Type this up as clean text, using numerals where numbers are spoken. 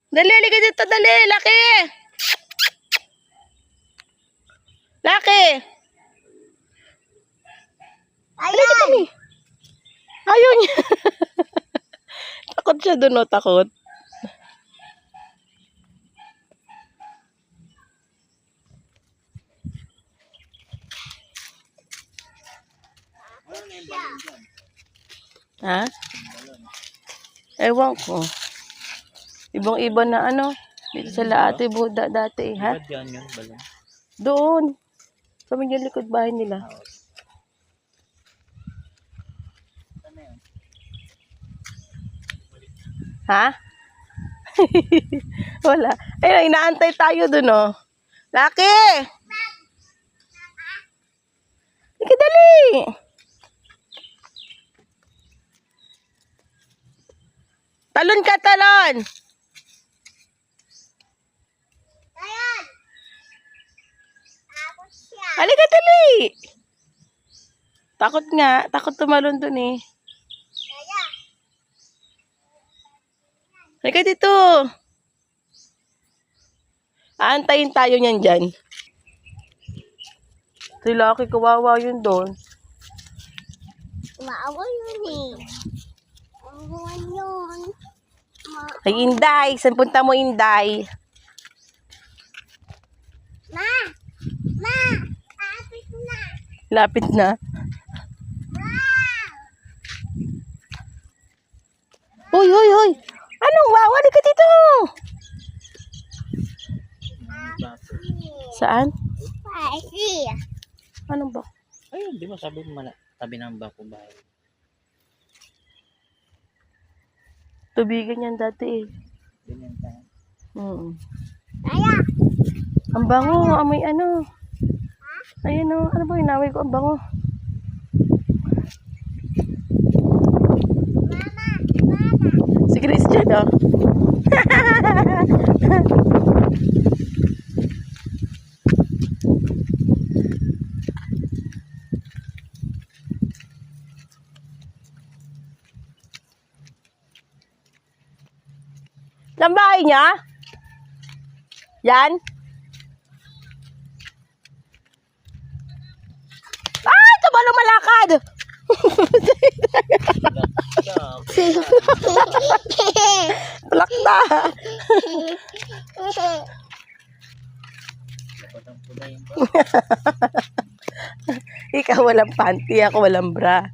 Dali, halika dito, dali. Laki. Laki. Halika dali. Ayaw niya. Takot siya dun, oh, takot. Ha? Ewan ko. Ibang-iba na ano. Dito sa Laate Buda dati, ha? Diyan yun, balon. Doon. Sa may likod bahay nila. Ha? Wala. Ayun, inaantay tayo dun, oh. Laki! Halika dali! Talon ka, talon! Halika dali! Takot nga. Takot tumalon dun, eh. Halika dito. Aantayin tayo niyan dyan. Si Lucky, kawawa yun doon. Maawa yun eh. Maawa yun. Ay, Inday. Saan punta mo, Inday? Ma! Ma! Kapit na! Lapit na. Uy, uy, uy. Anong wow? Halika dito. Saan? Pasi! Anong ba? Ayun, di ba sabi mo tabi ng bako bahay. Tubigan yan dati, eh. Ganyan tayo. Kaya! Ang bango. Amoy ano. Ayan, oh. Ano ba? Inaway ko. Ang bango. Si Christian, oh. Saan bahay niya? Yan? Ay! Tumalo malakad! Tulak na! Ikaw walang panty, ako walang bra.